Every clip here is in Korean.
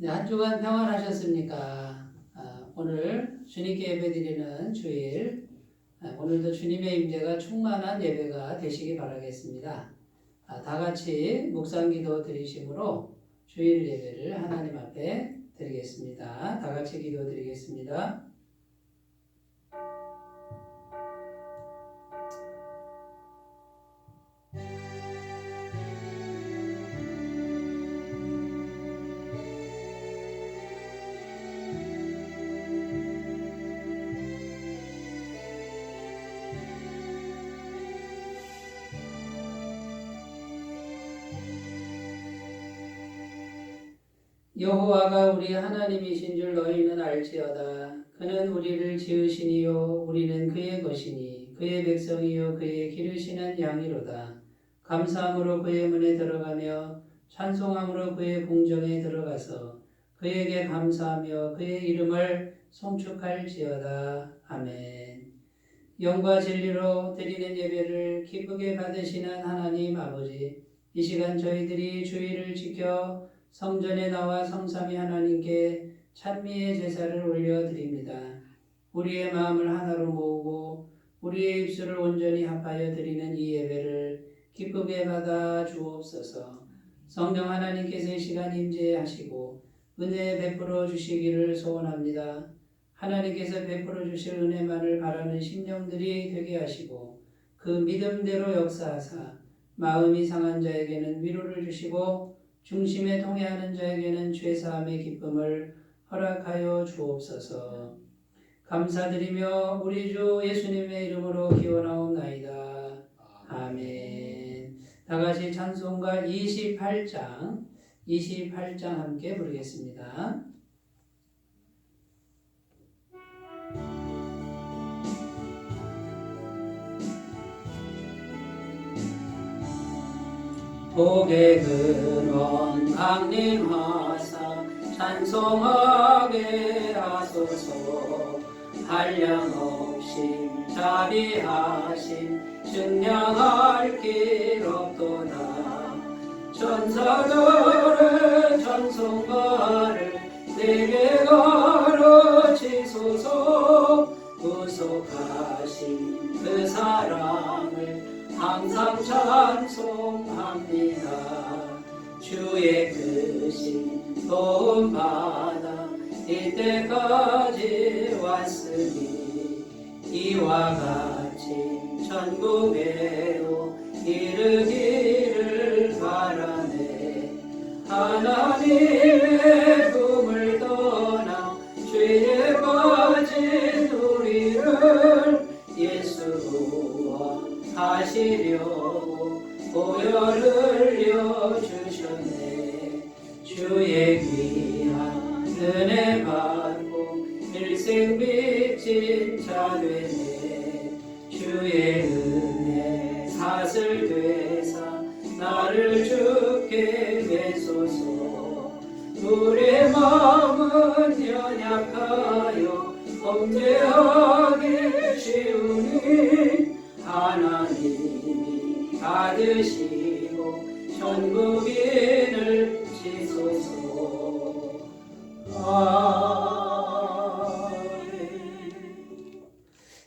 네, 한 주간 평안하셨습니까? 오늘 주님께 예배드리는 주일, 오늘도 주님의 임재가 충만한 예배가 되시기 바라겠습니다. 다 같이 묵상기도 드리심으로 주일 예배를 하나님 앞에 드리겠습니다. 다 같이 기도 드리겠습니다. 여호와가 우리 하나님이신 줄 너희는 알지어다. 그는 우리를 지으시니요 우리는 그의 것이니 그의 백성이요 그의 기르시는 양이로다. 감사함으로 그의 문에 들어가며 찬송함으로 그의 궁정에 들어가서 그에게 감사하며 그의 이름을 송축할지어다. 아멘. 영과 진리로 드리는 예배를 기쁘게 받으시는 하나님 아버지, 이 시간 저희들이 주일을 지켜 성전에 나와 성삼위 하나님께 찬미의 제사를 올려드립니다. 우리의 마음을 하나로 모으고 우리의 입술을 온전히 합하여 드리는 이 예배를 기쁘게 받아 주옵소서. 성령 하나님께서 이 시간 임재하시고 은혜 베풀어 주시기를 소원합니다. 하나님께서 베풀어 주실 은혜만을 바라는 심령들이 되게 하시고 그 믿음대로 역사하사 마음이 상한 자에게는 위로를 주시고 중심에 통해하는 자에게는 죄사함의 기쁨을 허락하여 주옵소서. 감사드리며 우리 주 예수님의 이름으로 기원하옵나이다. 아멘. 다같이 찬송가 28장 함께 부르겠습니다. 복의 근원 강림하사 찬송하게 하소서. 한량없이 자비하신 증량할 길 없도다. 천사들의 찬송가를 내게 가르치소서. 구속하신 그 사랑을 항상 찬송합니다. 주의 크신 도움받아 이때까지 왔으니 이와 같이 천국에도 이르기를 바라네. 하나님의 품을 떠나 죄에 빠진 우리를 예수와 하시려고 보혈 흘려주셨네. 주의 귀한 은혜 받고 일생 빚진 자 되네. 주의 은혜 사슬 되사 나를 주께 매소서. 우리의 마음은 연약하여 범죄하기 쉬우니 하나님이 받으시고 천국인을 지소서. 아멘.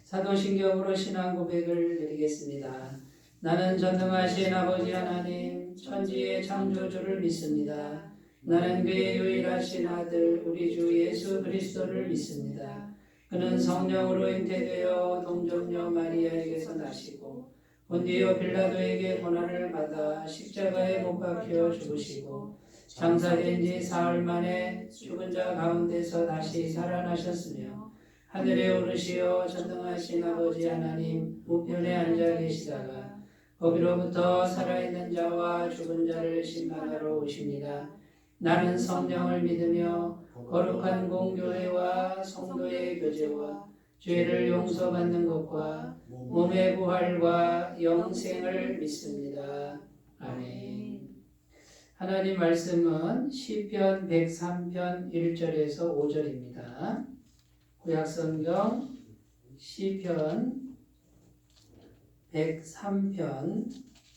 사도신경으로 신앙 고백을 드리겠습니다. 나는 전능하신 아버지 하나님 천지의 창조주를 믿습니다. 나는 그의 유일하신 아들 우리 주 예수 그리스도를 믿습니다. 그는 성령으로 잉태되어 동정녀 마리아에게서 나시고 본디오 빌라도에게 고난을 받아 십자가에 못 박혀 죽으시고 장사된 지 사흘 만에 죽은 자 가운데서 다시 살아나셨으며 하늘에 오르시어 전능하신 아버지 하나님 우편에 앉아 계시다가 거기로부터 살아있는 자와 죽은 자를 심판하러 오십니다. 나는 성령을 믿으며 거룩한 공교회와 성도의 교제와 죄를 용서받는 것과 몸의 부활과 영생을 믿습니다. 아멘. 하나님 말씀은 시편 103편 1절에서 5절입니다. 구약성경 시편 103편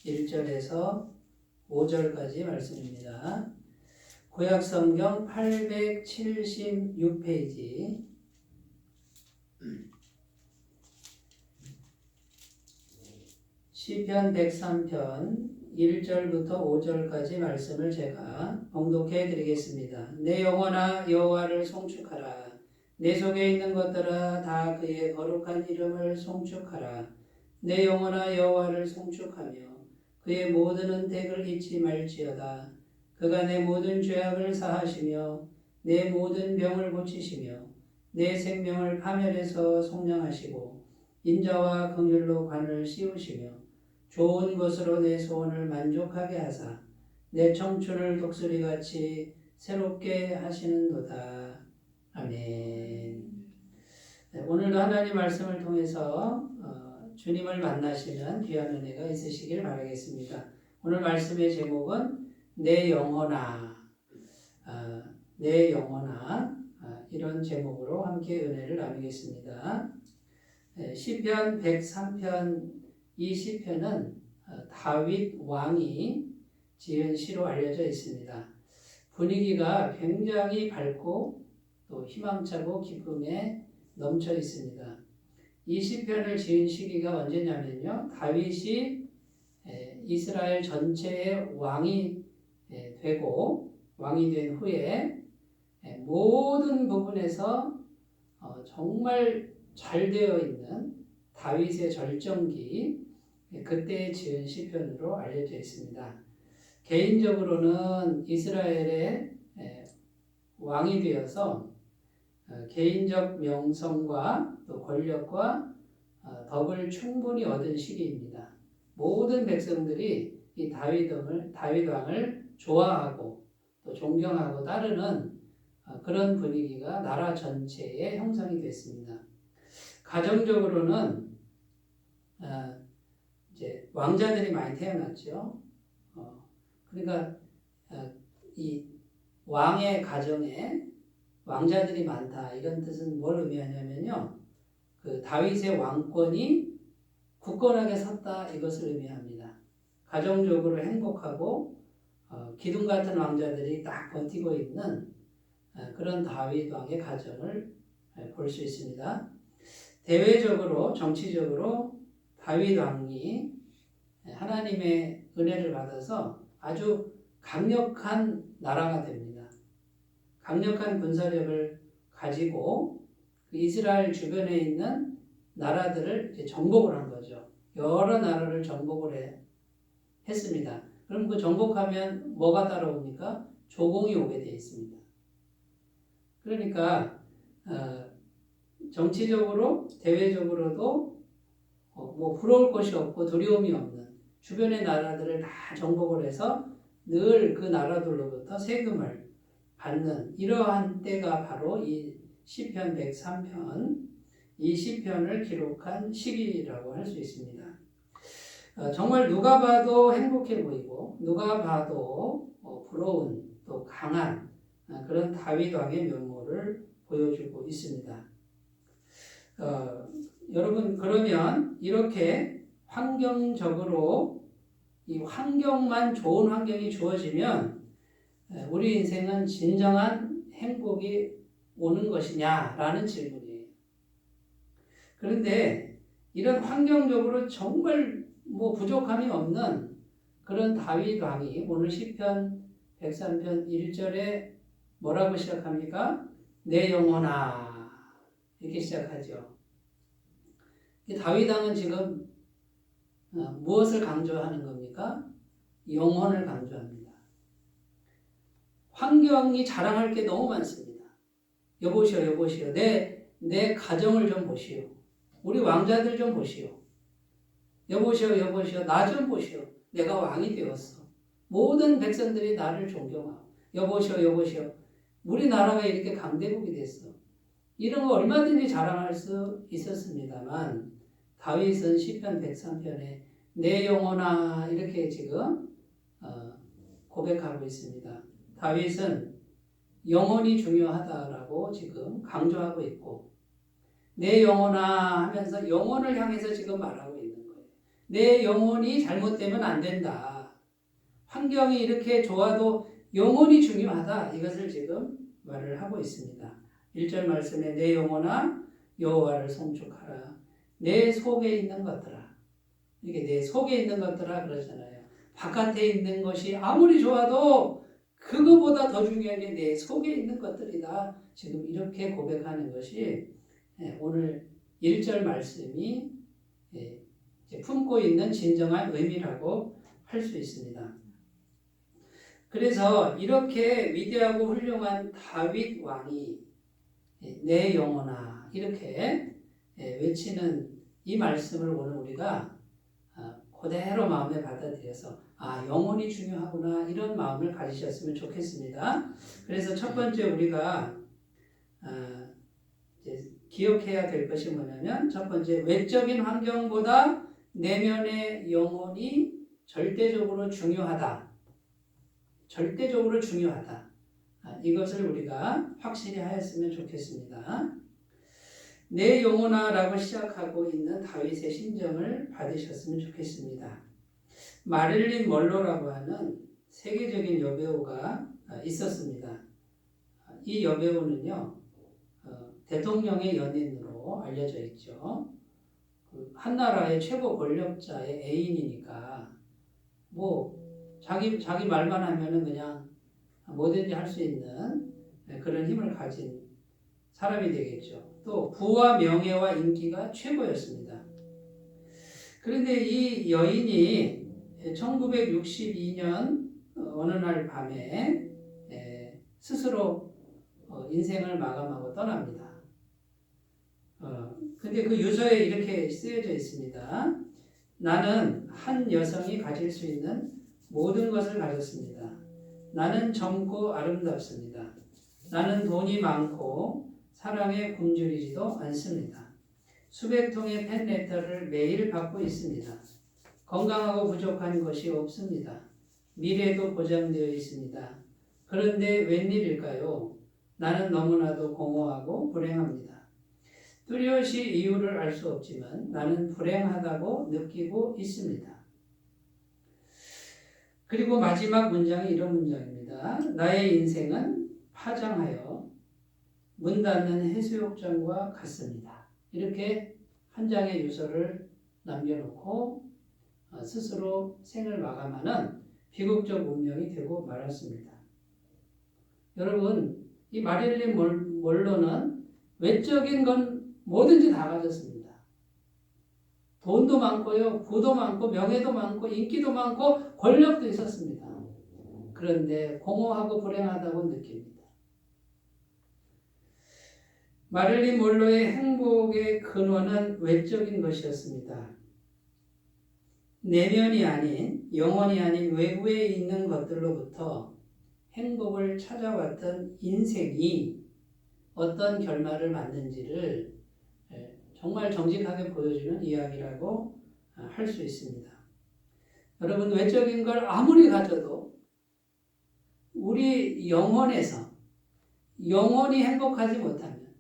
1절에서 5절까지 말씀입니다. 구약성경 876페이지 시편 103편 1절부터 5절까지 말씀을 제가 봉독해 드리겠습니다. 내 영혼아 여호와를 송축하라. 내 속에 있는 것들아 다 그의 거룩한 이름을 송축하라. 내 영혼아 여호와를 송축하며 그의 모든 은택을 잊지 말지어다. 그가 내 모든 죄악을 사하시며 내 모든 병을 고치시며 내 생명을 파멸해서 속량하시고 인자와 긍휼로 관을 씌우시며 좋은 것으로 내 소원을 만족하게 하사 내 청춘을 독수리같이 새롭게 하시는도다. 아멘. 오늘도 하나님 말씀을 통해서 주님을 만나시는 귀한 은혜가 있으시길 바라겠습니다. 오늘 말씀의 제목은 내 영혼아, 내 영혼아, 이런 제목으로 함께 은혜를 나누겠습니다. 시편 103편 이 시편은 다윗 왕이 지은 시로 알려져 있습니다. 분위기가 굉장히 밝고 또 희망차고 기쁨에 넘쳐 있습니다. 이 시편을 지은 시기가 언제냐면요, 다윗이 이스라엘 전체의 왕이 되고 왕이 된 후에 모든 부분에서 정말 잘 되어 있는 다윗의 절정기, 그때 지은 시편으로 알려져 있습니다. 개인적으로는 이스라엘의 왕이 되어서 개인적 명성과 또 권력과 덕을 충분히 얻은 시기입니다. 모든 백성들이 이 다윗 왕을 좋아하고 또 존경하고 따르는 그런 분위기가 나라 전체에 형성이 됐습니다. 가정적으로는 이제 왕자들이 많이 태어났죠. 그러니까 이 왕의 가정에 왕자들이 많다, 이런 뜻은 뭘 의미하냐면요, 그 다윗의 왕권이 굳건하게 섰다, 이것을 의미합니다. 가정적으로 행복하고 기둥 같은 왕자들이 딱 버티고 있는 그런 다윗 왕의 가정을 볼 수 있습니다. 대외적으로 정치적으로 다윗 왕이 하나님의 은혜를 받아서 아주 강력한 나라가 됩니다. 강력한 군사력을 가지고 이스라엘 주변에 있는 나라들을 이제 정복을 한 거죠. 여러 나라를 정복을 했습니다. 그럼 그 정복하면 뭐가 따라옵니까? 조공이 오게 되어 있습니다. 그러니까 정치적으로 대외적으로도 뭐 부러울 것이 없고 두려움이 없는 주변의 나라들을 다 정복을 해서 늘 그 나라들로부터 세금을 받는 이러한 때가 바로 이 시편 103편, 이 시편을 기록한 시기라고 할 수 있습니다. 정말 누가 봐도 행복해 보이고 누가 봐도 부러운 또 강한 그런 다윗 왕의 면모를 보여주고 있습니다. 여러분, 그러면 이렇게 환경적으로 이 환경만 좋은 환경이 주어지면 우리 인생은 진정한 행복이 오는 것이냐라는 질문이에요. 그런데 이런 환경적으로 정말 부족함이 없는 그런 다윗 왕이 오늘 시편 103편 1절에 뭐라고 시작합니까? 내 영혼아, 이렇게 시작하죠. 다윗 왕은 지금 무엇을 강조하는 겁니까? 영혼을 강조합니다. 환경이 자랑할 게 너무 많습니다. 여보시오, 내 가정을 좀 보시오. 우리 왕자들 좀 보시오. 여보시오, 나 좀 보시오. 내가 왕이 되었어. 모든 백성들이 나를 존경하고. 여보시오, 우리 나라가 이렇게 강대국이 됐어. 이런 거 얼마든지 자랑할 수 있었습니다만 다윗은 시편 103편에 내 영혼아, 이렇게 지금 고백하고 있습니다. 다윗은 영혼이 중요하다라고 지금 강조하고 있고, 내 영혼아 하면서 영혼을 향해서 지금 말하고 있는 거예요. 내 영혼이 잘못되면 안 된다. 환경이 이렇게 좋아도 영혼이 중요하다. 이것을 지금 말을 하고 있습니다. 1절 말씀에 내 영혼아 여호와를 송축하라. 내 속에 있는 것들아. 이게 내 속에 있는 것들아 그러잖아요. 바깥에 있는 것이 아무리 좋아도 그거보다 더 중요한 게 내 속에 있는 것들이다. 지금 이렇게 고백하는 것이 오늘 1절 말씀이 품고 있는 진정한 의미라고 할 수 있습니다. 그래서 이렇게 위대하고 훌륭한 다윗 왕이 내 영혼아 이렇게 외치는 이 말씀을 오늘 우리가 그대로 마음에 받아들여서 영혼이 중요하구나 이런 마음을 가지셨으면 좋겠습니다. 그래서 첫 번째 우리가 이제 기억해야 될 것이 뭐냐면 첫 번째 외적인 환경보다 내면의 영혼이 절대적으로 중요하다. 절대적으로 중요하다. 이것을 우리가 확실히 하였으면 좋겠습니다. 내 영혼아 라고 시작하고 있는 다윗의 심정을 받으셨으면 좋겠습니다. 마릴린 먼로라고 하는 세계적인 여배우가 있었습니다. 이 여배우는요, 대통령의 연인으로 알려져 있죠. 한 나라의 최고 권력자의 애인이니까 자기 말만 하면은 그냥 뭐든지 할 수 있는 그런 힘을 가진 사람이 되겠죠. 또 부와 명예와 인기가 최고였습니다. 그런데 이 여인이 1962년 어느 날 밤에 스스로 인생을 마감하고 떠납니다. 근데 그 유서에 이렇게 쓰여져 있습니다. 나는 한 여성이 가질 수 있는 모든 것을 가졌습니다. 나는 젊고 아름답습니다. 나는 돈이 많고 사랑에 굶주리지도 않습니다. 수백 통의 팬레터를 매일 받고 있습니다. 건강하고 부족한 것이 없습니다. 미래도 보장되어 있습니다. 그런데 웬일일까요? 나는 너무나도 공허하고 불행합니다. 뚜렷이 이유를 알 수 없지만 나는 불행하다고 느끼고 있습니다. 그리고 마지막 문장이 이런 문장입니다. 나의 인생은 파장하여 문 닫는 해수욕장과 같습니다. 이렇게 한 장의 유서를 남겨놓고 스스로 생을 마감하는 비극적 운명이 되고 말았습니다. 여러분, 이 마릴린 먼로는 외적인 건 뭐든지 다 가졌습니다. 돈도 많고요, 부도 많고, 명예도 많고, 인기도 많고, 권력도 있었습니다. 그런데 공허하고 불행하다고 느낍니다. 마릴린 먼로의 행복의 근원은 외적인 것이었습니다. 내면이 아닌, 영혼이 아닌 외부에 있는 것들로부터 행복을 찾아왔던 인생이 어떤 결말을 맞는지를 정말 정직하게 보여주는 이야기라고 할 수 있습니다. 여러분, 외적인 걸 아무리 가져도 우리 영혼에서 영혼이 행복하지 못하면,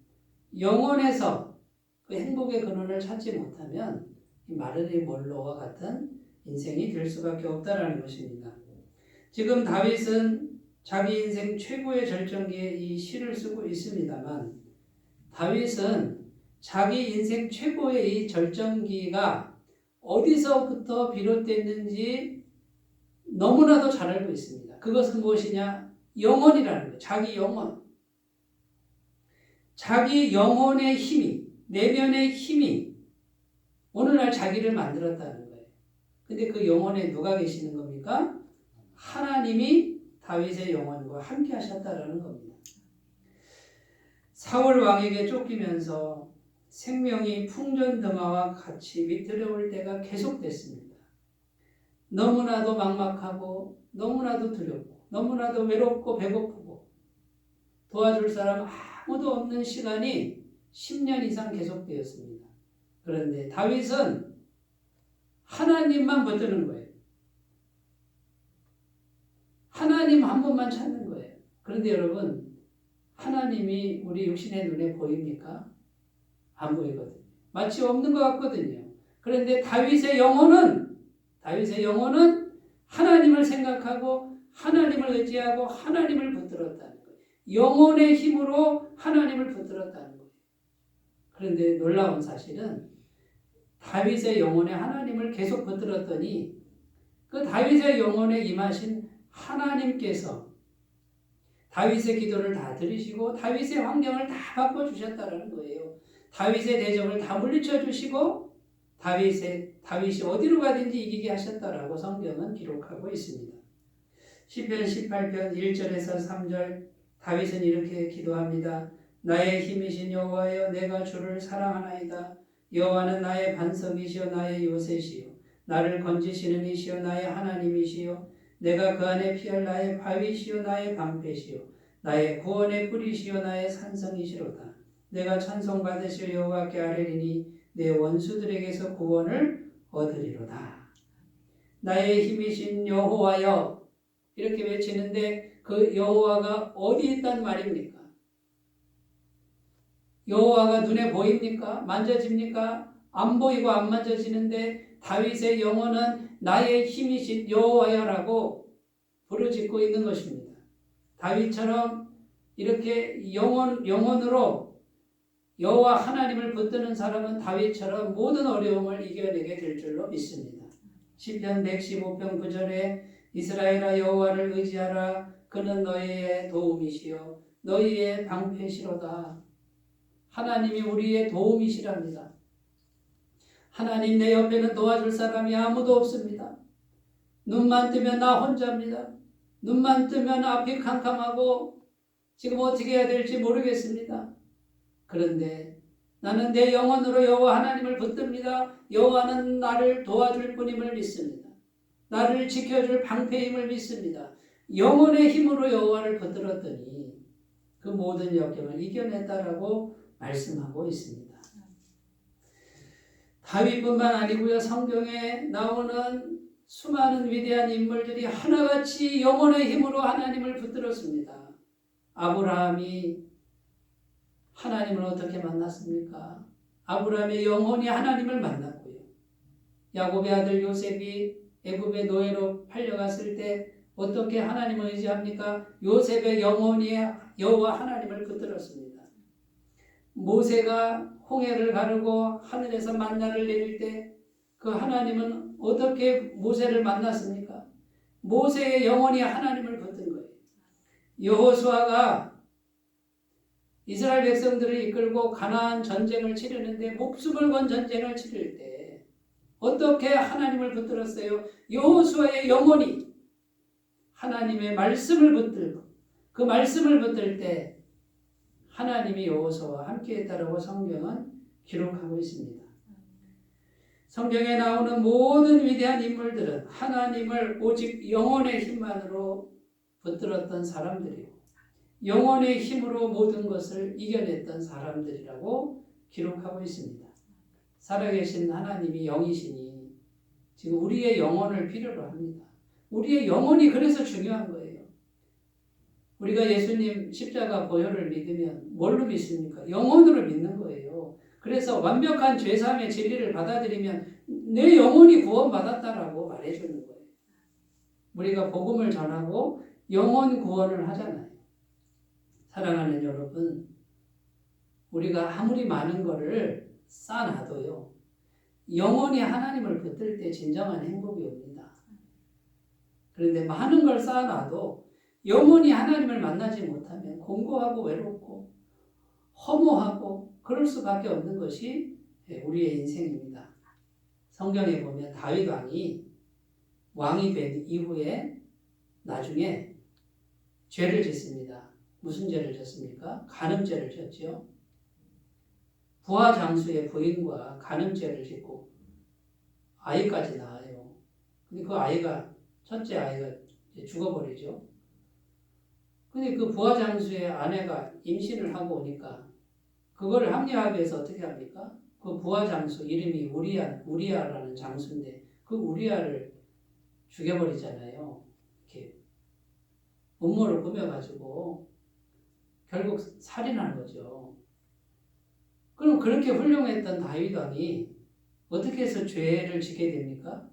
영혼에서 그 행복의 근원을 찾지 못하면 마릴린 먼로와 같은 인생이 될 수밖에 없다는 것입니다. 지금 다윗은 자기 인생 최고의 절정기에 이 시를 쓰고 있습니다만, 다윗은 자기 인생 최고의 이 절정기가 어디서부터 비롯됐는지 너무나도 잘 알고 있습니다. 그것은 무엇이냐? 영혼이라는 거예요. 자기 영혼. 자기 영혼의 힘이, 내면의 힘이 오늘날 자기를 만들었다는 거예요. 근데 그 영혼에 누가 계시는 겁니까? 하나님이 다윗의 영혼과 함께 하셨다라는 겁니다. 사울 왕에게 쫓기면서 생명이 풍전등화와 같이 위태로울 때가 계속됐습니다. 너무나도 막막하고 너무나도 두렵고 너무나도 외롭고 배고프고 도와줄 사람 아무도 없는 시간이 10년 이상 계속되었습니다. 그런데 다윗은 하나님만 붙드는 거예요. 하나님 한 분만 찾는 거예요. 그런데 여러분, 하나님이 우리 육신의 눈에 보입니까? 안 보이거든요. 마치 없는 것 같거든요. 그런데 다윗의 영혼은 하나님을 생각하고 하나님을 의지하고 하나님을 붙들었다는 거예요. 영혼의 힘으로 하나님을 붙들었다는 거예요. 그런데 놀라운 사실은 다윗의 영혼에 하나님을 계속 붙들었더니 그 다윗의 영혼에 임하신 하나님께서 다윗의 기도를 다 들으시고 다윗의 환경을 다 바꿔주셨다는 거예요. 다윗의 대적을 다 물리쳐 주시고 다윗이 어디로 가든지 이기게 하셨다라고 성경은 기록하고 있습니다. 시편 18편 1절에서 3절 다윗은 이렇게 기도합니다. 나의 힘이신 여호와여 내가 주를 사랑하나이다. 여호와는 나의 반석이시요 나의 요새시요 나를 건지시는 이시요 나의 하나님이시요 내가 그 안에 피할 나의 바위시요 나의 방패시요 나의 구원의 뿌리시요 나의 산성이시로다. 내가 찬송받으실 여호와께 아뢰리니 내 원수들에게서 구원을 얻으리로다. 나의 힘이신 여호와여 이렇게 외치는데 그 여호와가 어디 있단 말입니까? 여호와가 눈에 보입니까? 만져집니까? 안 보이고 안 만져지는데 다윗의 영혼은 나의 힘이신 여호와여라고 부르짖고 있는 것입니다. 다윗처럼 이렇게 영혼으로 여호와 하나님을 붙드는 사람은 다윗처럼 모든 어려움을 이겨내게 될 줄로 믿습니다. 시편 115편 9절에 이스라엘아 여호와를 의지하라. 그는 너희의 도움이시요 너희의 방패시로다. 하나님이 우리의 도움이시랍니다. 하나님 내 옆에는 도와줄 사람이 아무도 없습니다. 눈만 뜨면 나 혼자입니다. 눈만 뜨면 앞이 캄캄하고 지금 어떻게 해야 될지 모르겠습니다. 그런데 나는 내 영혼으로 여호와 하나님을 붙듭니다. 여호와는 나를 도와줄 분임을 믿습니다. 나를 지켜줄 방패임을 믿습니다. 영혼의 힘으로 여호와를 붙들었더니 그 모든 역경을 이겨냈다라고 말씀하고 있습니다. 다윗뿐만 아니고요. 성경에 나오는 수많은 위대한 인물들이 하나같이 영혼의 힘으로 하나님을 붙들었습니다. 아브라함이 하나님을 어떻게 만났습니까? 아브라함의 영혼이 하나님을 만났고요. 야곱의 아들 요셉이 애굽의 노예로 팔려갔을 때 어떻게 하나님을 의지합니까? 요셉의 영혼이 여호와 하나님을 붙들었습니다. 모세가 홍해를 가르고 하늘에서 만나를 내릴 때 그 하나님은 어떻게 모세를 만났습니까? 모세의 영혼이 하나님을 붙든 거예요. 여호수아가 이스라엘 백성들을 이끌고 가나안 전쟁을 치르는데 목숨을 건 전쟁을 치를 때 어떻게 하나님을 붙들었어요? 여호수아의 영혼이 하나님의 말씀을 붙들고 그 말씀을 붙들 때 하나님이 여호수아와 함께했다라고 성경은 기록하고 있습니다. 성경에 나오는 모든 위대한 인물들은 하나님을 오직 영혼의 힘만으로 붙들었던 사람들이고 영혼의 힘으로 모든 것을 이겨냈던 사람들이라고 기록하고 있습니다. 살아계신 하나님이 영이시니 지금 우리의 영혼을 필요로 합니다. 우리의 영혼이 그래서 중요한 거예요. 우리가 예수님 십자가 보혈을 믿으면 뭘로 믿습니까? 영혼으로 믿는 거예요. 그래서 완벽한 죄사함의 진리를 받아들이면 내 영혼이 구원받았다라고 말해주는 거예요. 우리가 복음을 전하고 영혼 구원을 하잖아요. 사랑하는 여러분, 우리가 아무리 많은 거를 쌓아놔도요. 영혼이 하나님을 붙들 때 진정한 행복이 옵니다. 그런데 많은 걸 쌓아놔도 영혼이 하나님을 만나지 못하면 공고하고 외롭고 허무하고 그럴 수밖에 없는 것이 우리의 인생입니다. 성경에 보면 다윗 왕이 된 이후에 나중에 죄를 짓습니다. 무슨 죄를 졌습니까? 간음죄를 졌죠. 부하 장수의 부인과 간음죄를 짓고 아이까지 낳아요. 근데 그 아이가 첫째 아이가 죽어버리죠. 근데 그 부하 장수의 아내가 임신을 하고 오니까 그걸 합리화하기 위해서 어떻게 합니까? 그 부하 장수 이름이 우리아라는 장수인데 그 우리아를 죽여버리잖아요. 이렇게 음모를 꾸며가지고 결국 살인한 거죠. 그럼 그렇게 훌륭했던 다윗 왕이 어떻게 해서 죄를 짓게 됩니까?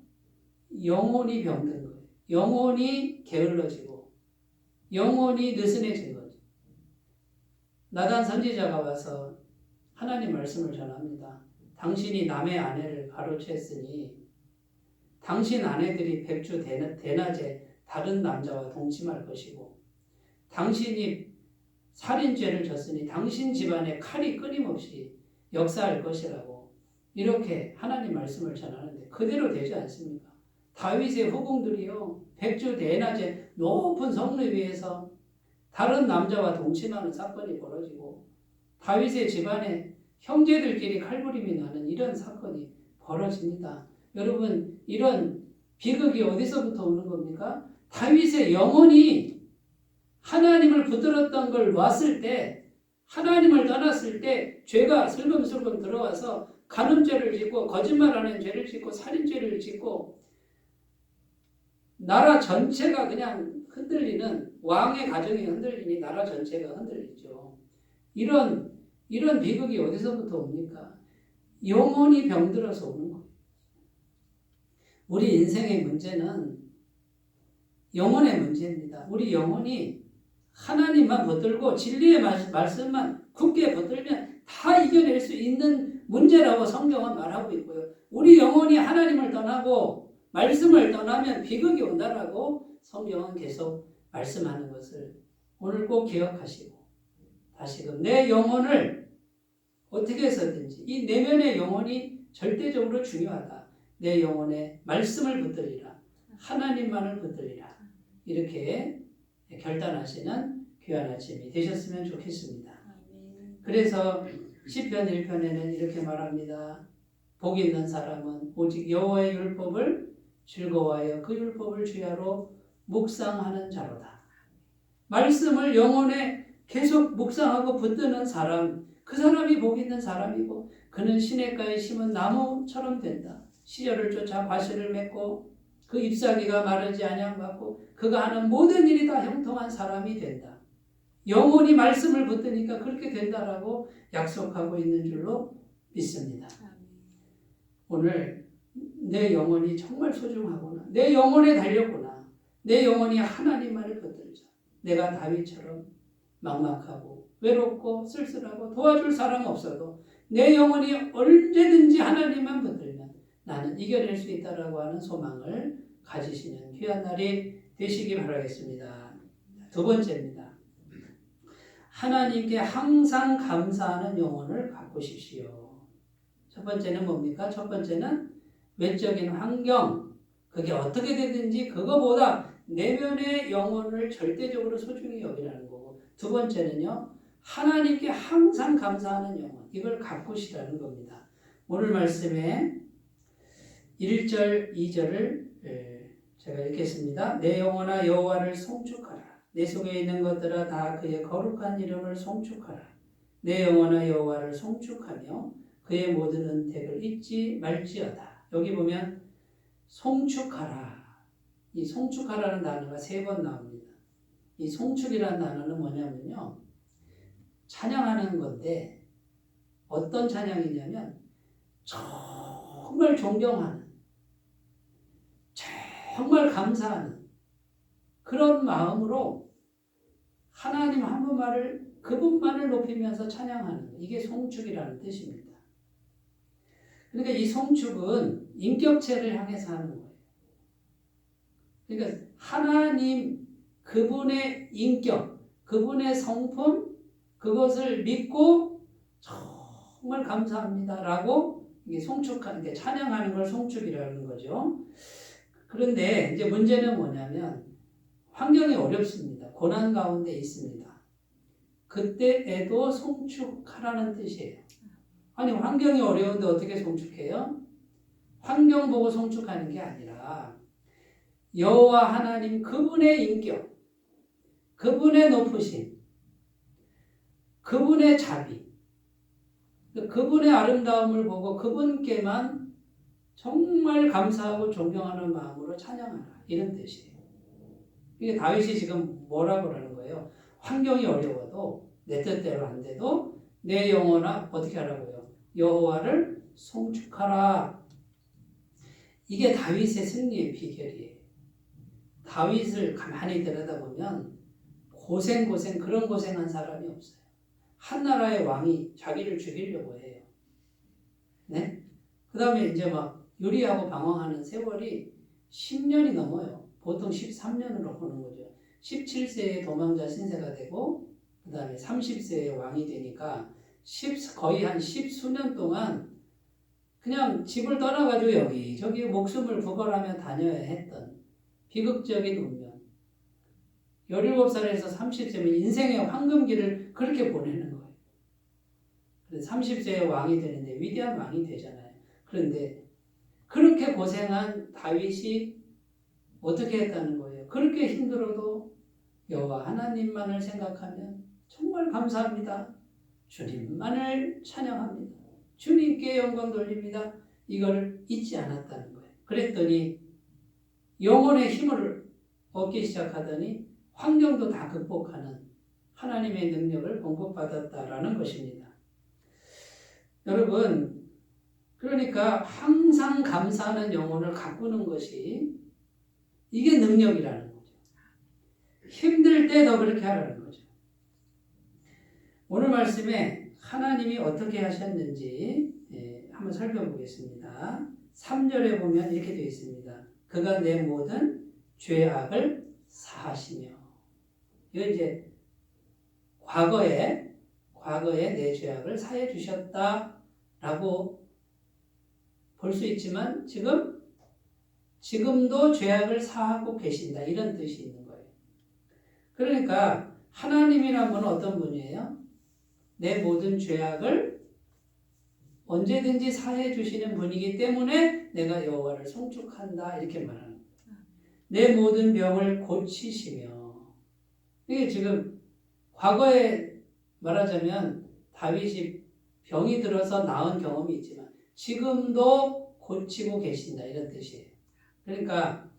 영혼이 병든 거예요. 영혼이 게을러지고 영혼이 느슨해진 거죠. 나단 선지자가 와서 하나님 말씀을 전합니다. 당신이 남의 아내를 가로챘으니 당신 아내들이 백주 대낮에 다른 남자와 동침할 것이고 당신이 살인죄를 졌으니 당신 집안에 칼이 끊임없이 역사할 것이라고 이렇게 하나님 말씀을 전하는데 그대로 되지 않습니까? 다윗의 후궁들이요 백주 대낮에 높은 성리 위에서 다른 남자와 동침하는 사건이 벌어지고 다윗의 집안에 형제들끼리 칼부림이 나는 이런 사건이 벌어집니다. 여러분 이런 비극이 어디서부터 오는 겁니까? 다윗의 영혼이 하나님을 붙들었던 걸 놨을 때 하나님을 떠났을 때 죄가 슬금슬금 들어와서 간음죄를 짓고 거짓말하는 죄를 짓고 살인죄를 짓고 나라 전체가 그냥 흔들리는 왕의 가정이 흔들리니 나라 전체가 흔들리죠. 이런 비극이 어디서부터 옵니까? 영혼이 병들어서 오는 거예요. 우리 인생의 문제는 영혼의 문제입니다. 우리 영혼이 하나님만 붙들고 진리의 말씀만 굳게 붙들면 다 이겨낼 수 있는 문제라고 성경은 말하고 있고요. 우리 영혼이 하나님을 떠나고 말씀을 떠나면 비극이 온다라고 성경은 계속 말씀하는 것을 오늘 꼭 기억하시고 다시금 내 영혼을 어떻게 해서든지 이 내면의 영혼이 절대적으로 중요하다. 내 영혼에 말씀을 붙들리라. 하나님만을 붙들리라. 이렇게 결단하시는 귀한 아침이 되셨으면 좋겠습니다. 그래서 시편 1편에는 이렇게 말합니다. 복 있는 사람은 오직 여호와의 율법을 즐거워하여 그 율법을 주야로 묵상하는 자로다. 말씀을 영혼에 계속 묵상하고 붙드는 사람, 그 사람이 복 있는 사람이고 그는 시냇가에 심은 나무처럼 된다. 시절을 쫓아 과실을 맺고 그 잎사귀가 마르지 아니함받고 그가 하는 모든 일이 다 형통한 사람이 된다. 영혼이 말씀을 붙드니까 그렇게 된다라고 약속하고 있는 줄로 믿습니다. 오늘 내 영혼이 정말 소중하구나. 내 영혼에 달렸구나. 내 영혼이 하나님만을 붙들자. 내가 다윗처럼 막막하고 외롭고 쓸쓸하고 도와줄 사람 없어도 내 영혼이 언제든지 하나님만 붙들면 나는 이겨낼 수 있다라고 하는 소망을 가지시는 귀한 날이 되시기 바라겠습니다. 두 번째입니다. 하나님께 항상 감사하는 영혼을 가꾸십시오. 첫 번째는 뭡니까? 첫 번째는 외적인 환경, 그게 어떻게 되든지 그거보다 내면의 영혼을 절대적으로 소중히 여기라는 거고, 두 번째는요, 하나님께 항상 감사하는 영혼, 이걸 가꾸시라는 겁니다. 오늘 말씀에 1절, 2절을 제가 읽겠습니다. 내 영혼아 여호와를 송축하라. 내 속에 있는 것들아 다 그의 거룩한 이름을 송축하라. 내 영혼아 여호와를 송축하며 그의 모든 은택을 잊지 말지어다. 여기 보면 송축하라. 이 송축하라는 단어가 3번 나옵니다. 이 송축이라는 단어는 뭐냐면요, 찬양하는 건데 어떤 찬양이냐면 정말 존경하는, 정말 감사하는 그런 마음으로 하나님 한 분만을, 그분만을 높이면서 찬양하는, 이게 송축이라는 뜻입니다. 그러니까 이 송축은 인격체를 향해서 하는 거예요. 그러니까 하나님, 그분의 인격, 그분의 성품, 그것을 믿고 정말 감사합니다라고 이게 송축하는 게, 찬양하는 걸 송축이라는 거죠. 그런데 이제 문제는 뭐냐면 환경이 어렵습니다. 고난 가운데 있습니다. 그때에도 송축하라는 뜻이에요. 아니, 환경이 어려운데 어떻게 송축해요? 환경 보고 송축하는 게 아니라 여호와 하나님 그분의 인격, 그분의 높으심, 그분의 자비, 그분의 아름다움을 보고 그분께만 정말 감사하고 존경하는 마음으로 찬양하라, 이런 뜻이에요. 이게 다윗이 지금 뭐라고 그러는 거예요? 환경이 어려워도 내 뜻대로 안 돼도 내 영혼아 어떻게 하라고요? 여호와를 송축하라. 이게 다윗의 승리의 비결이에요. 다윗을 가만히 들여다보면 고생 그런 고생한 사람이 없어요. 한 나라의 왕이 자기를 죽이려고 해요. 네? 그 다음에 이제 막 요리하고 방황하는 세월이 10년이 넘어요. 보통 13년으로 보는 거죠. 17세에 도망자 신세가 되고 그 다음에 30세에 왕이 되니까 거의 한 10수년 동안 그냥 집을 떠나가지고 여기저기 목숨을 구걸하며 다녀야 했던 비극적인 운명. 17살에서 30세면 인생의 황금기를 그렇게 보내는 거예요. 30세에 왕이 되는데 위대한 왕이 되잖아요. 그런데 그렇게 고생한 다윗이 어떻게 했다는 거예요? 그렇게 힘들어도 여호와 하나님만을 생각하면 정말 감사합니다. 주님만을 찬양합니다. 주님께 영광 돌립니다. 이걸 잊지 않았다는 거예요. 그랬더니 영혼의 힘을 얻기 시작하더니 환경도 다 극복하는 하나님의 능력을 공급받았다라는 것입니다. 여러분, 그러니까 항상 감사하는 영혼을 가꾸는 것이 이게 능력이라는 거죠. 힘들 때 더 그렇게 하라는 거죠. 오늘 말씀에 하나님이 어떻게 하셨는지 한번 살펴보겠습니다. 3절에 보면 이렇게 되어 있습니다. 그가 내 모든 죄악을 사하시며. 이거 이제 과거에 내 죄악을 사해 주셨다라고 볼 수 있지만 지금도 죄악을 사하고 계신다. 이런 뜻이 있는 거예요. 그러니까 하나님이란 분은 어떤 분이에요? 내 모든 죄악을 언제든지 사해 주시는 분이기 때문에 내가 여호와를 송축한다. 이렇게 말하는 거예요. 내 모든 병을 고치시며. 이게 지금 과거에 말하자면 다윗이 병이 들어서 나은 경험이 있지만 지금도 고치고 계신다. 이런 뜻이에요. 그러니까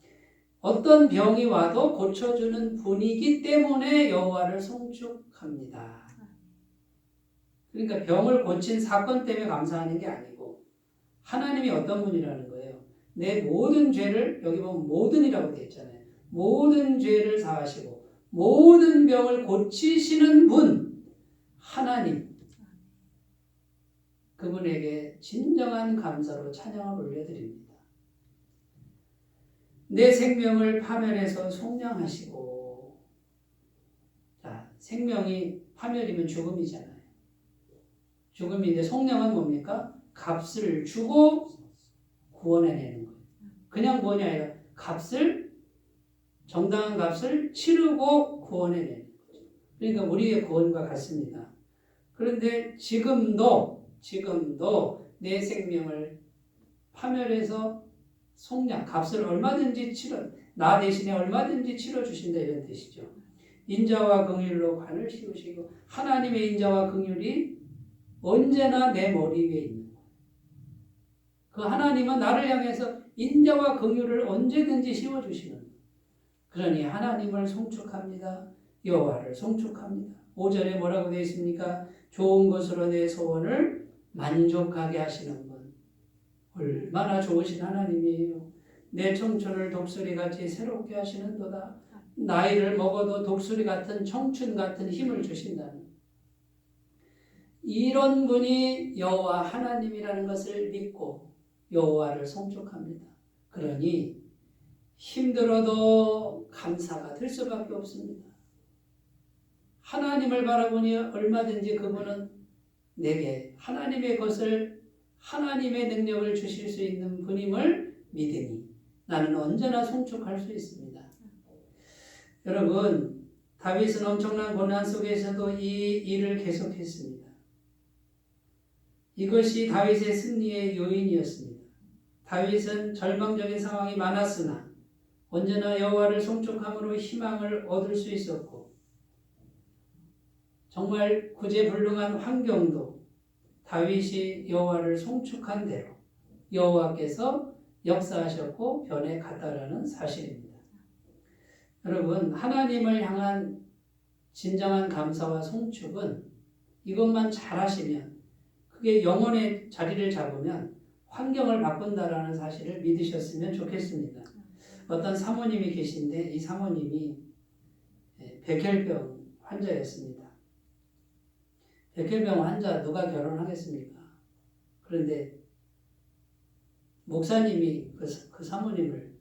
어떤 병이 와도 고쳐주는 분이기 때문에 여호와를 송축합니다. 그러니까 병을 고친 사건 때문에 감사하는 게 아니고 하나님이 어떤 분이라는 거예요. 내 모든 죄를, 여기 보면 모든이라고 되어 있잖아요. 모든 죄를 사하시고 모든 병을 고치시는 분, 하나님. 그분에게 진정한 감사로 찬양을 올려드립니다. 내 생명을 파멸해서 속량하시고. 자, 생명이 파멸이면 죽음이잖아요. 죽음인데 속량은 뭡니까? 값을 주고 구원해내는 거예요. 그냥 구원이 아니라 정당한 값을 치르고 구원해내는 거죠. 그러니까 우리의 구원과 같습니다. 그런데 지금도 내 생명을 파멸해서 속량, 값을 얼마든지 나 대신에 얼마든지 치러주신다 이런 뜻이죠. 인자와 긍휼로 관을 씌우시고 하나님의 인자와 긍휼이 언제나 내 머리 위에 있는 거예요. 그 하나님은 나를 향해서 인자와 긍휼을 언제든지 씌워주시는 거예요. 그러니 하나님을 송축합니다. 여호와를 송축합니다. 5절에 뭐라고 되어 있습니까? 좋은 것으로 내 소원을 만족하게 하시는 분. 얼마나 좋으신 하나님이에요. 내 청춘을 독수리같이 새롭게 하시는도다. 나이를 먹어도 독수리 같은 청춘 같은 힘을 주신다는 이런 분이 여호와 하나님이라는 것을 믿고 여호와를 송축합니다. 그러니 힘들어도 감사가 될 수밖에 없습니다. 하나님을 바라보니 얼마든지 그분은 내게 하나님의 것을 하나님의 능력을 주실 수 있는 분임을 믿으니 나는 언제나 송축할 수 있습니다. 여러분, 다윗은 엄청난 고난 속에서도 이 일을 계속했습니다. 이것이 다윗의 승리의 요인이었습니다. 다윗은 절망적인 상황이 많았으나 언제나 여호와를 송축함으로 희망을 얻을 수 있었고 정말 구제불능한 환경도 다윗이 여호와를 송축한 대로 여호와께서 역사하셨고 변해 갔다라는 사실입니다. 여러분, 하나님을 향한 진정한 감사와 송축은 이것만 잘하시면 그게 영혼의 자리를 잡으면 환경을 바꾼다라는 사실을 믿으셨으면 좋겠습니다. 어떤 사모님이 계신데 이 사모님이 백혈병 환자였습니다. 백혈병 환자 누가 결혼하겠습니까? 그런데 목사님이 그 사모님을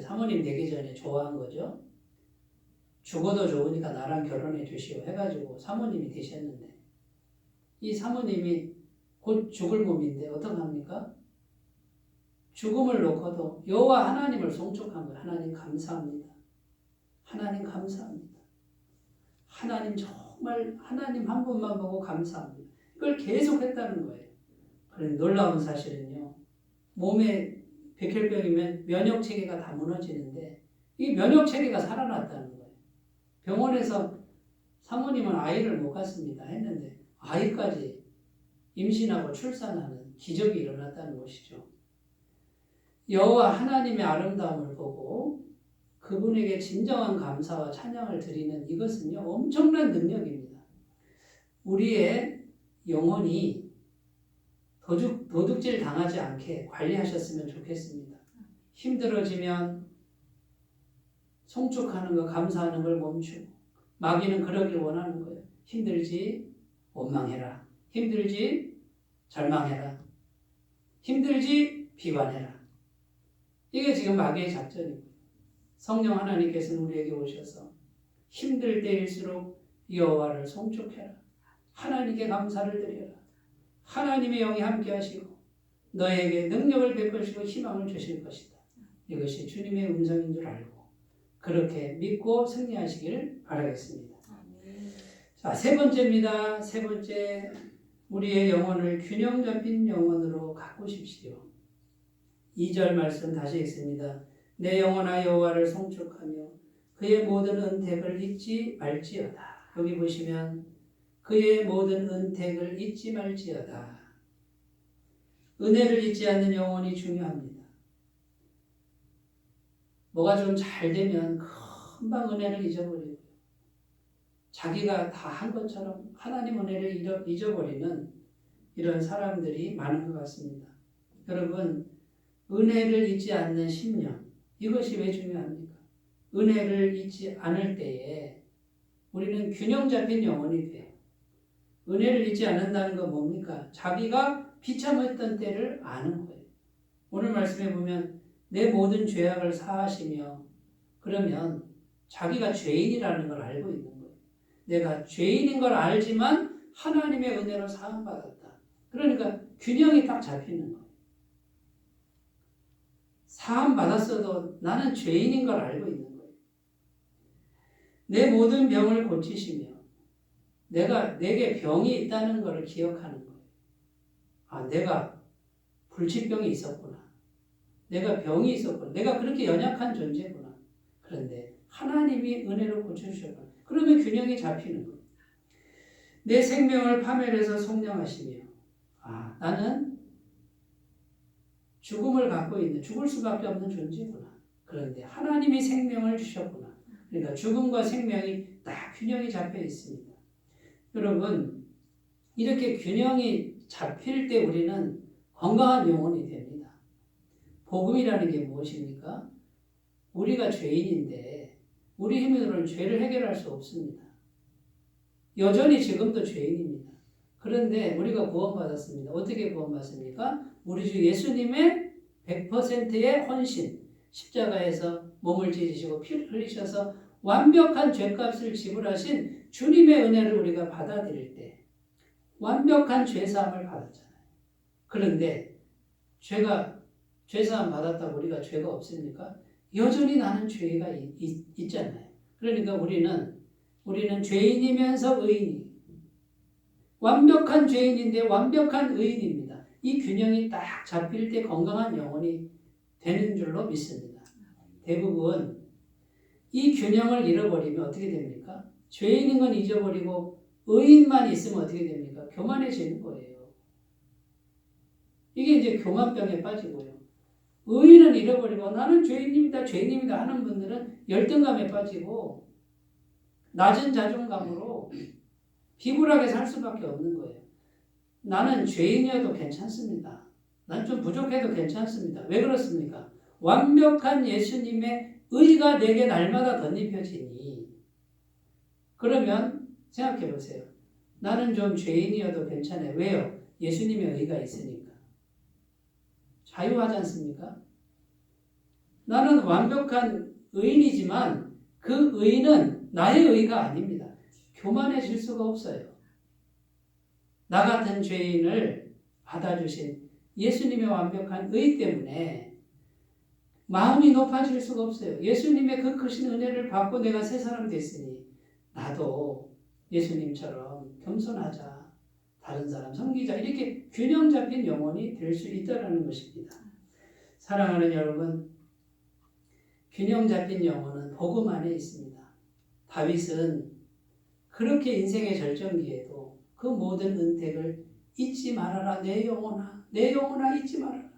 사모님 되기 전에 좋아한 거죠. 죽어도 좋으니까 나랑 결혼해 주시오 해가지고 사모님이 되셨는데 이 사모님이 곧 죽을 몸인데 어떡합니까? 죽음을 놓고도 여호와 하나님을 송축한 거예요. 하나님 감사합니다. 하나님 감사합니다. 하나님 정말 하나님 한 분만 보고 감사합니다. 이걸 계속 했다는 거예요. 그런데 놀라운 사실은요. 몸에 백혈병이면 면역체계가 다 무너지는데 이 면역체계가 살아났다는 거예요. 병원에서 사모님은 아이를 못 갖습니다 했는데 아이까지 임신하고 출산하는 기적이 일어났다는 것이죠. 여호와 하나님의 아름다움을 보고 그분에게 진정한 감사와 찬양을 드리는 이것은요 엄청난 능력입니다. 우리의 영혼이 도둑질 당하지 않게 관리하셨으면 좋겠습니다. 힘들어지면 송축하는 거, 감사하는 걸 멈추고 마귀는 그러길 원하는 거예요. 힘들지? 원망해라. 힘들지? 절망해라. 힘들지? 비관해라. 이게 지금 마귀의 작전이고요. 성령 하나님께서는 우리에게 오셔서 힘들 때일수록 여호와를 송축해라. 하나님께 감사를 드려라. 하나님의 영이 함께 하시고 너에게 능력을 베푸시고 희망을 주실 것이다. 이것이 주님의 음성인 줄 알고 그렇게 믿고 승리하시기를 바라겠습니다. 자, 세 번째입니다. 세 번째, 우리의 영혼을 균형 잡힌 영혼으로 가꾸십시오. 2절 말씀 다시 읽습니다. 내 영혼아 여호와를 송축하며 그의 모든 은택을 잊지 말지어다. 여기 보시면 그의 모든 은택을 잊지 말지어다. 은혜를 잊지 않는 영혼이 중요합니다. 뭐가 좀 잘 되면 금방 은혜를 잊어버리고 자기가 다 한 것처럼 하나님 은혜를 잊어버리는 이런 사람들이 많은 것 같습니다. 여러분, 은혜를 잊지 않는 심령, 이것이 왜 중요합니까? 은혜를 잊지 않을 때에 우리는 균형 잡힌 영혼이 돼요. 은혜를 잊지 않는다는 건 뭡니까? 자기가 비참했던 때를 아는 거예요. 오늘 말씀에 보면 내 모든 죄악을 사하시며 그러면 자기가 죄인이라는 걸 알고 있는 거예요. 내가 죄인인 걸 알지만 하나님의 은혜로 사함받았다. 그러니까 균형이 딱 잡히는 거예요. 사함받았어도 나는 죄인인 걸 알고 있는 거예요. 내 모든 병을 고치시며 내게 병이 있다는 걸 기억하는 거예요. 아, 내가 불치병이 있었구나. 내가 병이 있었구나. 내가 그렇게 연약한 존재구나. 그런데 하나님이 은혜로 고쳐주셨구나. 그러면 균형이 잡히는 거예요. 내 생명을 파멸해서 속량하시며 아, 나는 죽음을 갖고 있는 죽을 수밖에 없는 존재구나. 그런데 하나님이 생명을 주셨구나. 그러니까 죽음과 생명이 딱 균형이 잡혀 있습니다. 여러분, 이렇게 균형이 잡힐 때 우리는 건강한 영혼이 됩니다. 복음이라는 게 무엇입니까? 우리가 죄인인데 우리 힘으로는 죄를 해결할 수 없습니다. 여전히 지금도 죄인입니다. 그런데 우리가 구원받았습니다. 어떻게 구원받습니까? 우리 주 예수님의 100%의 헌신, 십자가에서 몸을 찢으시고 피를 흘리셔서 완벽한 죄값을 지불하신 주님의 은혜를 우리가 받아들일 때 완벽한 죄사함을 받았잖아요. 그런데 죄사함 받았다고 우리가 죄가 없습니까? 여전히 나는 죄가 있잖아요. 그러니까 우리는 죄인이면서 의인이 완벽한 죄인인데 완벽한 의인입니다. 이 균형이 딱 잡힐 때 건강한 영혼이 되는 줄로 믿습니다. 대부분 이 균형을 잃어버리면 어떻게 됩니까? 죄인인 건 잊어버리고 의인만 있으면 어떻게 됩니까? 교만해지는 거예요. 이게 이제 교만병에 빠지고요. 의인은 잃어버리고 나는 죄인입니다 하는 분들은 열등감에 빠지고 낮은 자존감으로 비굴하게 살 수밖에 없는 거예요. 나는 죄인이어도 괜찮습니다. 난 좀 부족해도 괜찮습니다. 왜 그렇습니까? 완벽한 예수님의 의가 내게 날마다 덧입혀지니 그러면 생각해 보세요. 나는 좀 죄인이어도 괜찮아요. 왜요? 예수님의 의가 있으니까. 자유하지 않습니까? 나는 완벽한 의인이지만 그 의는 나의 의가 아닙니다. 교만해질 수가 없어요. 나 같은 죄인을 받아주신 예수님의 완벽한 의 때문에 마음이 높아질 수가 없어요. 예수님의 그 크신 은혜를 받고 내가 새 사람 됐으니 나도 예수님처럼 겸손하자. 다른 사람 섬기자. 이렇게 균형 잡힌 영혼이 될 수 있다는 것입니다. 사랑하는 여러분, 균형 잡힌 영혼은 복음 안에 있습니다. 다윗은 그렇게 인생의 절정기에도 그 모든 은택을 잊지 말아라. 내 영혼아, 내 영혼아 잊지 말아라.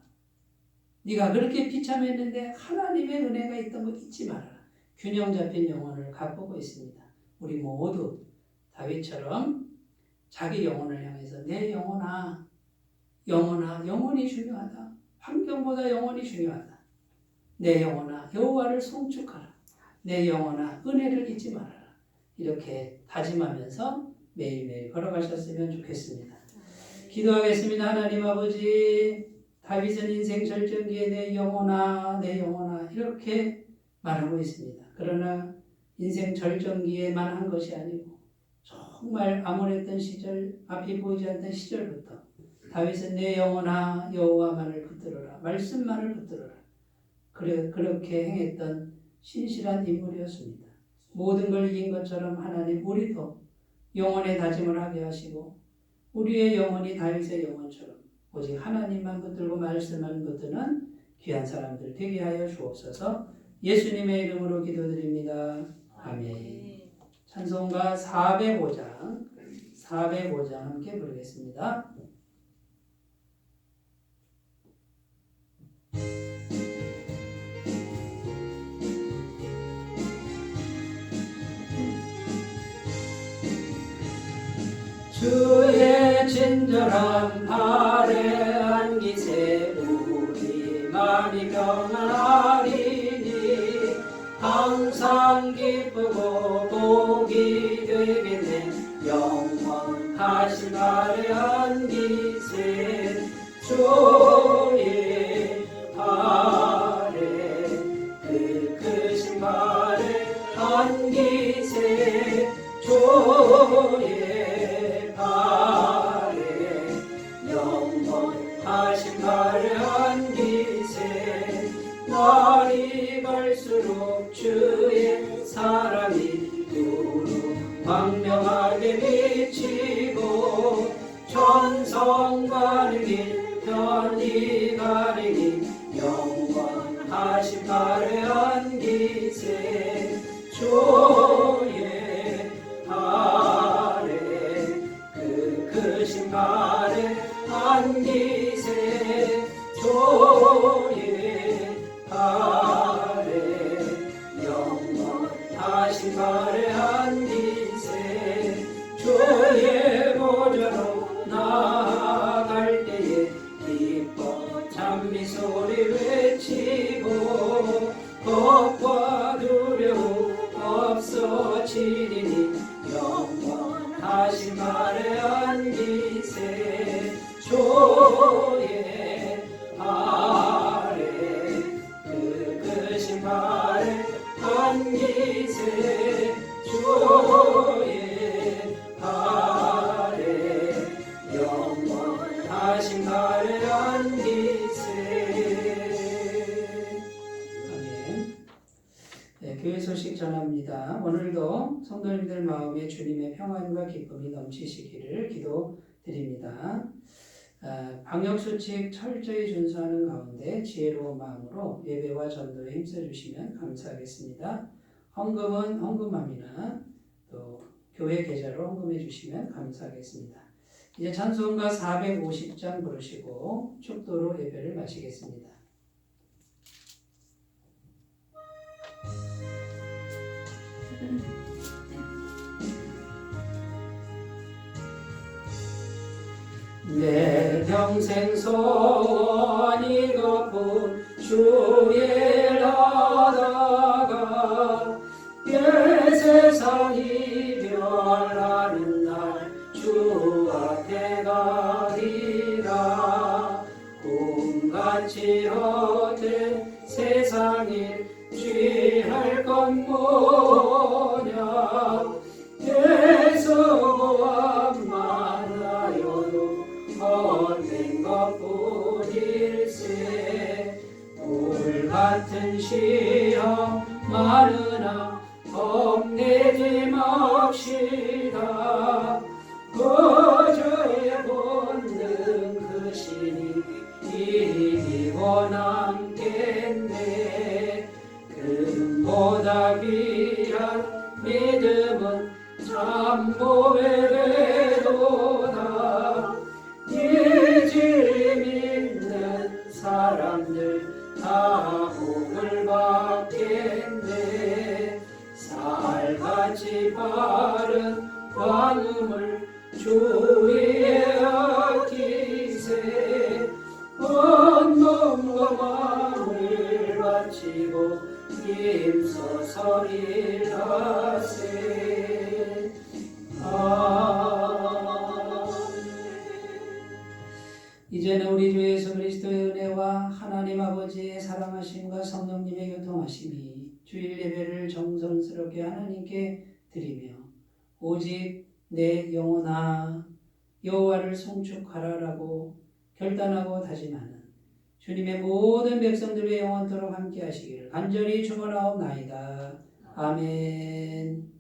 네가 그렇게 비참했는데 하나님의 은혜가 있던 거 잊지 말아라. 균형 잡힌 영혼을 갖고 있습니다. 우리 모두 다윗처럼 자기 영혼을 향해서 내 영혼아, 영혼아, 영혼이 중요하다. 환경보다 영혼이 중요하다. 내 영혼아, 여호와를 송축하라. 내 영혼아, 은혜를 잊지 말아라. 이렇게 다짐하면서 매일매일 걸어가셨으면 좋겠습니다. 기도하겠습니다. 하나님 아버지, 다윗은 인생 절정기에 내 영혼아, 내 영혼아 이렇게 말하고 있습니다. 그러나 인생 절정기에만 한 것이 아니고 정말 암울했던 시절, 앞이 보이지 않던 시절부터 다윗은 내 영혼아 여호와만을 붙들어라. 말씀만을 붙들어라. 그렇게 행했던 신실한 인물이었습니다. 모든 걸 이긴 것처럼 하나님 우리도 영혼의 다짐을 하게 하시고 우리의 영혼이 다윗의 영혼처럼 오직 하나님만 붙들고 말씀만 붙드는 귀한 사람들 되게 하여 주옵소서. 예수님의 이름으로 기도드립니다. 아멘. 찬송가 405장 함께 부르겠습니다. 주의 친절한 발에 안기세 우리 마음이 평안하리니 항상 기쁘고 복이 되겠네. 영원하신 발에 안기세 주의 발에 그 크신 발에 안기세 주의 발에 영원하신 발에 안기세. 날이 갈수록 주의 사랑이 두루 광명하게 비치고 천성 가는 길 편히 가리니 영원하신 발에 안기세 주의 발에 그 크신 발에 안기세 주의 발에 영원하신 발에 안기세. 주의 보좌로 나아갈 때에 기뻐 찬미 소리 외치고 겁과 두려움 없어지리니 영원하신 발에 안기세 주의 발에 그 크신 발에 안기세 주의 발에 영원하신 발에 안기세. 아멘. 네, 교회 소식 전합니다. 오늘도 성도님들 마음에 주님의 평안과 기쁨이 넘치시기를 기도드립니다. 방역수칙 철저히 준수하는 가운데 지혜로운 마음으로 예배와 전도에 힘써주시면 감사하겠습니다. 헌금은 헌금함이나 또 교회 계좌로 헌금해 주시면 감사하겠습니다. 이제 찬송가 450장 부르시고 축도로 예배를 마치겠습니다. 내 평생 소원이 갚은 주의 나다가 이 세상 이별 멸하는 날 주 앞에 가리라. 꿈같이 헛된 세상에 취할 건 뭐냐. 예수 구원만 하여도 헛된 것뿐일세. 돌같은 시험 많으나 겁내지 맙시다. 거저의 본능 그 신이 이기고 남겠네. 금보다 귀한 믿음은 참 보배로다. 이질 믿는 사람들 다 복을 받겠네. 살같이 빠른 광음을 주위에 아끼세. 온 몸과 마음을 바치고 힘써서 일하세. 이제는 우리 주 예수 그리스도의 은혜와 하나님 아버지의 사랑하심과 성령님의 교통하심이 주일 예배를 정성스럽게 하나님께 드리며 오직 내 영혼아 여호와를 송축하라라고 결단하고 다짐하는 주님의 모든 백성들의 영원토록 함께 하시기를 간절히 축원하옵나이다. 아멘.